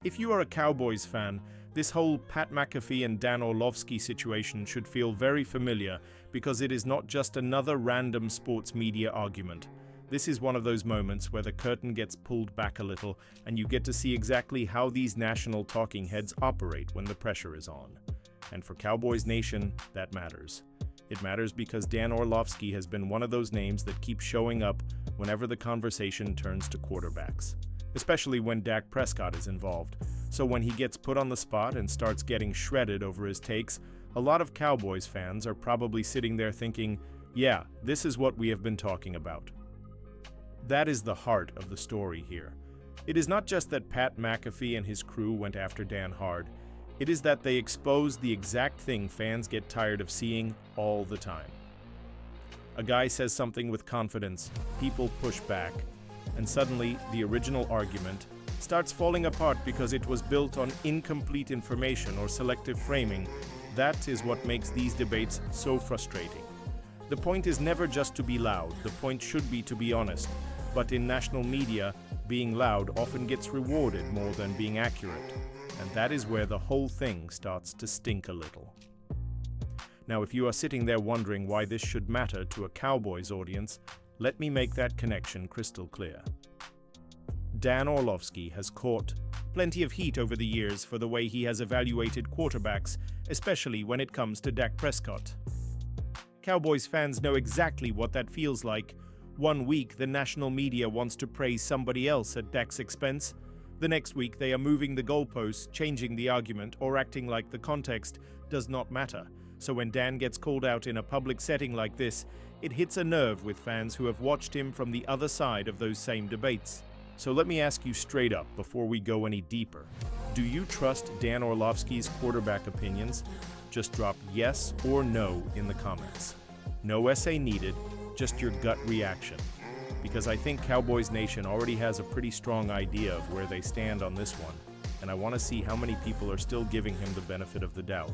If you are a Cowboys fan, this whole Pat McAfee and Dan Orlovsky situation should feel very familiar because it is not just another random sports media argument. This is one of those moments where the curtain gets pulled back a little and you get to see exactly how these national talking heads operate when the pressure is on. And for Cowboys Nation, that matters. It matters because Dan Orlovsky has been one of those names that keeps showing up whenever the conversation turns to quarterbacks, especially when Dak Prescott is involved. So when he gets put on the spot and starts getting shredded over his takes, a lot of Cowboys fans are probably sitting there thinking, yeah, this is what we have been talking about. That is the heart of the story here. It is not just that Pat McAfee and his crew went after Dan hard. It is that they exposed the exact thing fans get tired of seeing all the time. A guy says something with confidence, people push back, and suddenly the original argument starts falling apart because it was built on incomplete information or selective framing. That is what makes these debates so frustrating. The point is never just to be loud, the point should be to be honest. But in national media, being loud often gets rewarded more than being accurate. And that is where the whole thing starts to stink a little. Now, if you are sitting there wondering why this should matter to a Cowboys audience, let me make that connection crystal clear. Dan Orlovsky has caught plenty of heat over the years for the way he has evaluated quarterbacks, especially when it comes to Dak Prescott. Cowboys fans know exactly what that feels like. One week, the national media wants to praise somebody else at Dak's expense. The next week, they are moving the goalposts, changing the argument, or acting like the context does not matter. So when Dan gets called out in a public setting like this, it hits a nerve with fans who have watched him from the other side of those same debates. So let me ask you straight up before we go any deeper. Do you trust Dan Orlovsky's quarterback opinions? Just drop yes or no in the comments. No essay needed, just your gut reaction. Because I think Cowboys Nation already has a pretty strong idea of where they stand on this one, and I want to see how many people are still giving him the benefit of the doubt.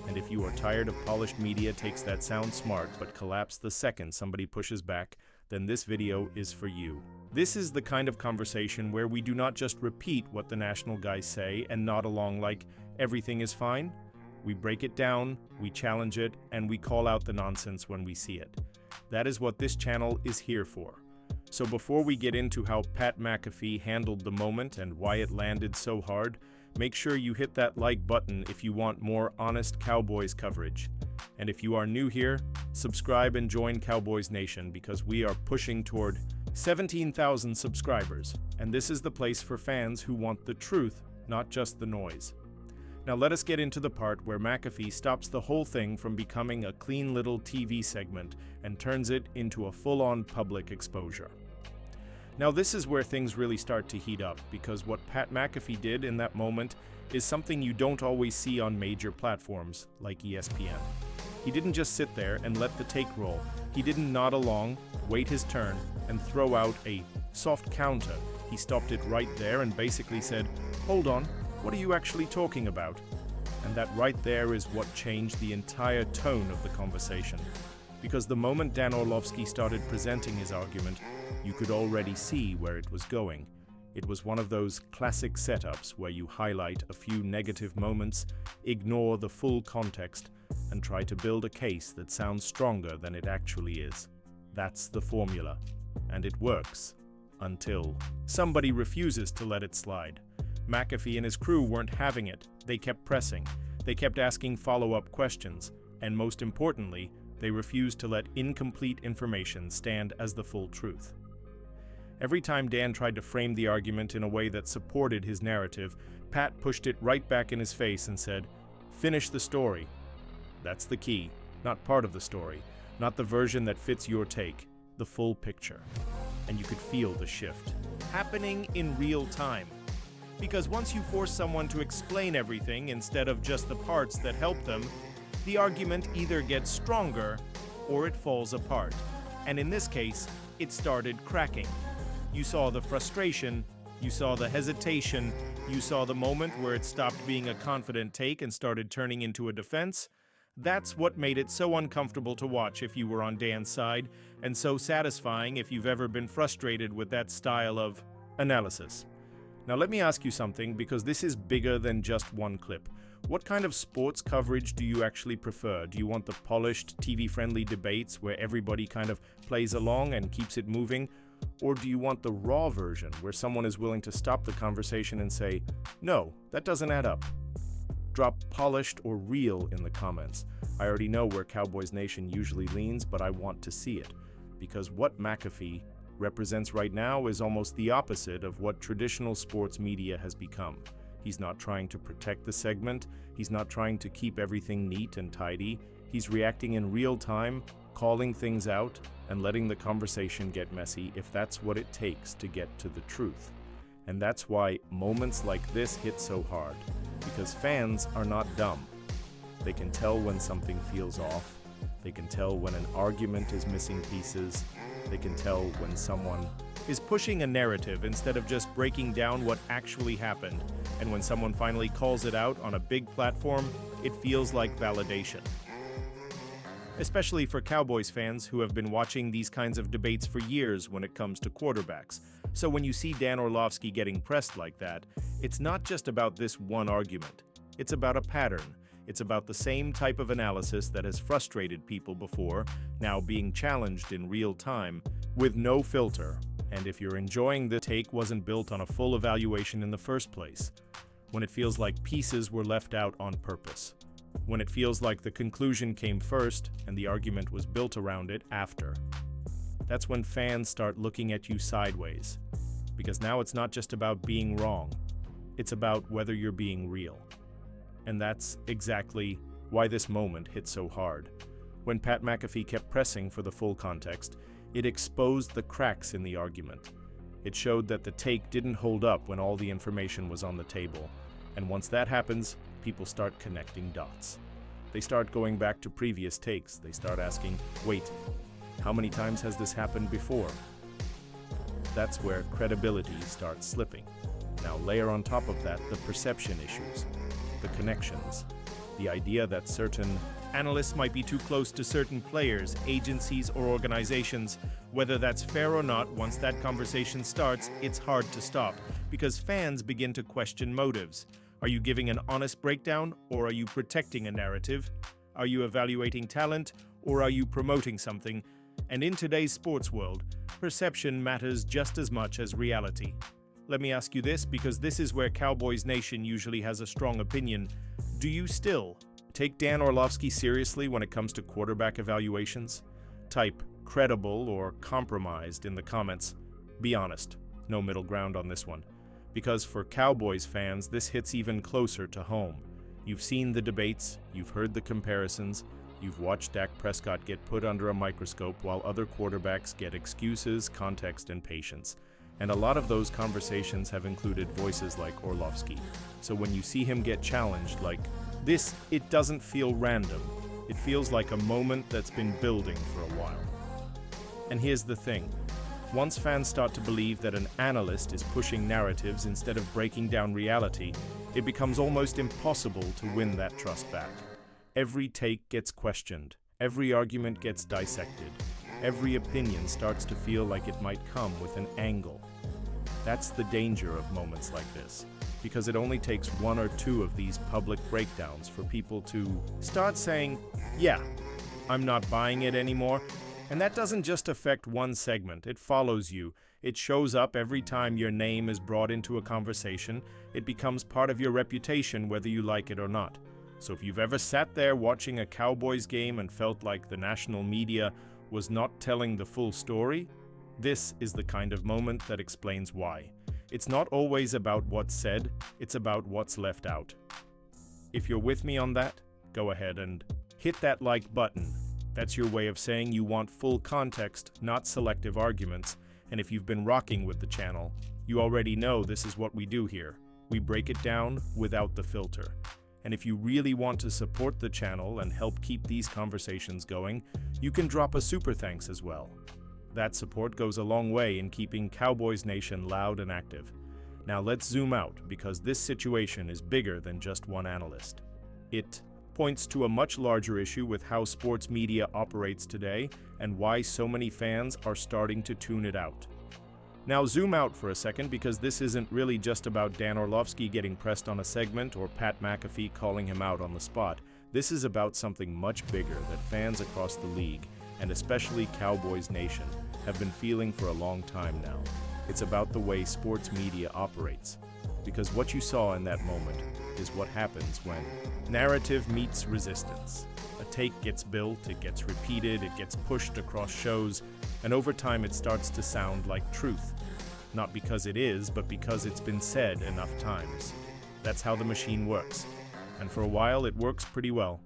And if you are tired of polished media takes that sound smart but collapse the second somebody pushes back, then this video is for you. This is the kind of conversation where we do not just repeat what the national guys say and nod along like everything is fine. We break it down, we challenge it, and we call out the nonsense when we see it. That is what this channel is here for. So before we get into how Pat McAfee handled the moment and why it landed so hard, make sure you hit that like button if you want more honest Cowboys coverage. And if you are new here, subscribe and join Cowboys Nation because we are pushing toward 17,000 subscribers. And this is the place for fans who want the truth, not just the noise. Now let us get into the part where McAfee stops the whole thing from becoming a clean little TV segment and turns it into a full-on public exposure. Now this is where things really start to heat up because what Pat McAfee did in that moment is something you don't always see on major platforms like ESPN. He didn't just sit there and let the take roll. He didn't nod along, wait his turn, and throw out a soft counter. He stopped it right there and basically said, "Hold on. What are you actually talking about?" And that right there is what changed the entire tone of the conversation. Because the moment Dan Orlovsky started presenting his argument, you could already see where it was going. It was one of those classic setups where you highlight a few negative moments, ignore the full context, and try to build a case that sounds stronger than it actually is. That's the formula. And it works. Until somebody refuses to let it slide. McAfee and his crew weren't having it. They kept pressing. They kept asking follow-up questions. And most importantly, they refused to let incomplete information stand as the full truth. Every time Dan tried to frame the argument in a way that supported his narrative, Pat pushed it right back in his face and said, "Finish the story." That's the key. Not part of the story. Not the version that fits your take. The full picture. And you could feel the shift happening in real time. Because once you force someone to explain everything instead of just the parts that help them, the argument either gets stronger or it falls apart. And in this case, it started cracking. You saw the frustration, you saw the hesitation, you saw the moment where it stopped being a confident take and started turning into a defense. That's what made it so uncomfortable to watch if you were on Dan's side, and so satisfying if you've ever been frustrated with that style of analysis. Now let me ask you something, because this is bigger than just one clip. What kind of sports coverage do you actually prefer? Do you want the polished, TV-friendly debates where everybody kind of plays along and keeps it moving? Or do you want the raw version where someone is willing to stop the conversation and say, "No, that doesn't add up"? Drop polished or real in the comments. I already know where Cowboys Nation usually leans, but I want to see it. Because what McAfee represents right now is almost the opposite of what traditional sports media has become. He's not trying to protect the segment, he's not trying to keep everything neat and tidy, he's reacting in real time, calling things out, and letting the conversation get messy if that's what it takes to get to the truth. And that's why moments like this hit so hard, because fans are not dumb. They can tell when something feels off, they can tell when an argument is missing pieces, they can tell when someone is pushing a narrative instead of just breaking down what actually happened. And when someone finally calls it out on a big platform, it feels like validation. Especially for Cowboys fans who have been watching these kinds of debates for years when it comes to quarterbacks. So when you see Dan Orlovsky getting pressed like that, it's not just about this one argument. It's about a pattern. It's about the same type of analysis that has frustrated people before, now being challenged in real time, with no filter. And if you're enjoying the take wasn't built on a full evaluation in the first place, when it feels like pieces were left out on purpose, when it feels like the conclusion came first and the argument was built around it after, that's when fans start looking at you sideways. Because now it's not just about being wrong, it's about whether you're being real. And that's exactly why this moment hit so hard. When Pat McAfee kept pressing for the full context, it exposed the cracks in the argument. It showed that the take didn't hold up when all the information was on the table. And once that happens, people start connecting dots. They start going back to previous takes. They start asking, wait, how many times has this happened before? That's where credibility starts slipping. Now layer on top of that the perception issues, the connections, the idea that certain analysts might be too close to certain players, agencies, or organizations. Whether that's fair or not, once that conversation starts, it's hard to stop, because fans begin to question motives. Are you giving an honest breakdown, or are you protecting a narrative? Are you evaluating talent, or are you promoting something? And in today's sports world, perception matters just as much as reality. Let me ask you this, because this is where Cowboys Nation usually has a strong opinion. Do you still take Dan Orlovsky seriously when it comes to quarterback evaluations? Type credible or compromised in the comments. Be honest, no middle ground on this one. Because for Cowboys fans, this hits even closer to home. You've seen the debates, you've heard the comparisons, you've watched Dak Prescott get put under a microscope while other quarterbacks get excuses, context, and patience. And a lot of those conversations have included voices like Orlovsky. So when you see him get challenged like this, it doesn't feel random. It feels like a moment that's been building for a while. And here's the thing. Once fans start to believe that an analyst is pushing narratives instead of breaking down reality, it becomes almost impossible to win that trust back. Every take gets questioned. Every argument gets dissected. Every opinion starts to feel like it might come with an angle. That's the danger of moments like this, because it only takes one or two of these public breakdowns for people to start saying, yeah, I'm not buying it anymore. And that doesn't just affect one segment, it follows you. It shows up every time your name is brought into a conversation. It becomes part of your reputation whether you like it or not. So if you've ever sat there watching a Cowboys game and felt like the national media was not telling the full story, this is the kind of moment that explains why. It's not always about what's said, it's about what's left out. If you're with me on that, go ahead and hit that like button. That's your way of saying you want full context, not selective arguments. And if you've been rocking with the channel, you already know this is what we do here. We break it down without the filter. And if you really want to support the channel and help keep these conversations going, you can drop a super thanks as well. That support goes a long way in keeping Cowboys Nation loud and active. Now let's zoom out, because this situation is bigger than just one analyst. It points to a much larger issue with how sports media operates today and why so many fans are starting to tune it out. Now zoom out for a second, because this isn't really just about Dan Orlovsky getting pressed on a segment or Pat McAfee calling him out on the spot. This is about something much bigger that fans across the league, and especially Cowboys Nation, have been feeling for a long time now. It's about the way sports media operates. Because what you saw in that moment is what happens when narrative meets resistance. A take gets built, it gets repeated, it gets pushed across shows, and over time it starts to sound like truth. Not because it is, but because it's been said enough times. That's how the machine works. And for a while it works pretty well.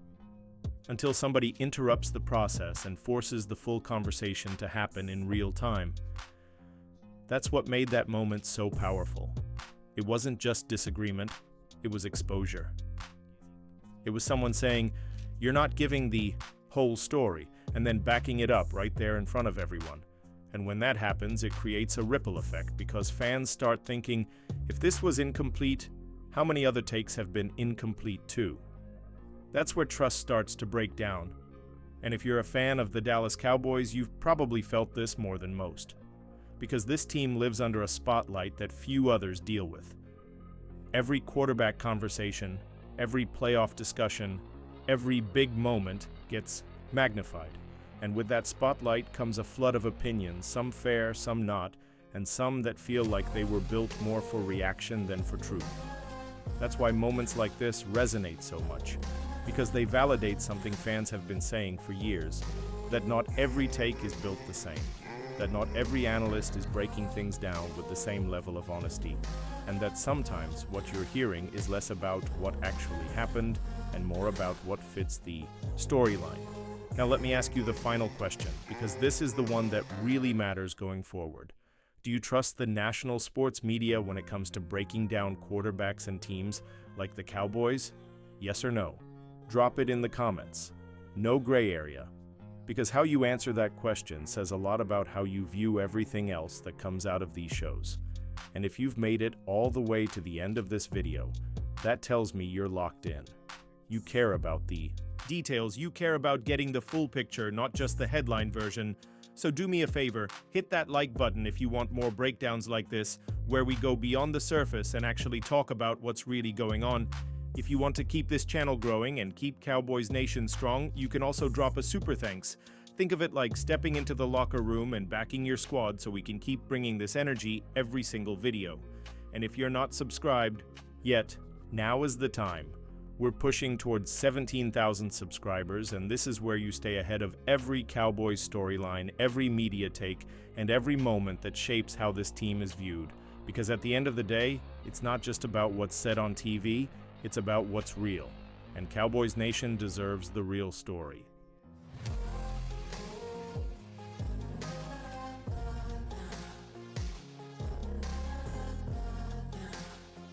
Until somebody interrupts the process and forces the full conversation to happen in real time. That's what made that moment so powerful. It wasn't just disagreement, it was exposure. It was someone saying, "You're not giving the whole story," and then backing it up right there in front of everyone. And when that happens, it creates a ripple effect, because fans start thinking, if this was incomplete, how many other takes have been incomplete too? That's where trust starts to break down. And if you're a fan of the Dallas Cowboys, you've probably felt this more than most. Because this team lives under a spotlight that few others deal with. Every quarterback conversation, every playoff discussion, every big moment gets magnified. And with that spotlight comes a flood of opinions, some fair, some not, and some that feel like they were built more for reaction than for truth. That's why moments like this resonate so much, because they validate something fans have been saying for years, that not every take is built the same, that not every analyst is breaking things down with the same level of honesty, and that sometimes what you're hearing is less about what actually happened and more about what fits the storyline. Now let me ask you the final question, because this is the one that really matters going forward. Do you trust the national sports media when it comes to breaking down quarterbacks and teams like the Cowboys? Yes or no? Drop it in the comments. No gray area. Because how you answer that question says a lot about how you view everything else that comes out of these shows. And if you've made it all the way to the end of this video, that tells me you're locked in. You care about the details, you care about getting the full picture, not just the headline version. So do me a favor, hit that like button if you want more breakdowns like this, where we go beyond the surface and actually talk about what's really going on. If you want to keep this channel growing and keep Cowboys Nation strong, you can also drop a super thanks. Think of it like stepping into the locker room and backing your squad so we can keep bringing this energy every single video. And if you're not subscribed yet, now is the time. We're pushing towards 17,000 subscribers, and this is where you stay ahead of every Cowboys storyline, every media take, and every moment that shapes how this team is viewed. Because at the end of the day, it's not just about what's said on TV, it's about what's real. And Cowboys Nation deserves the real story.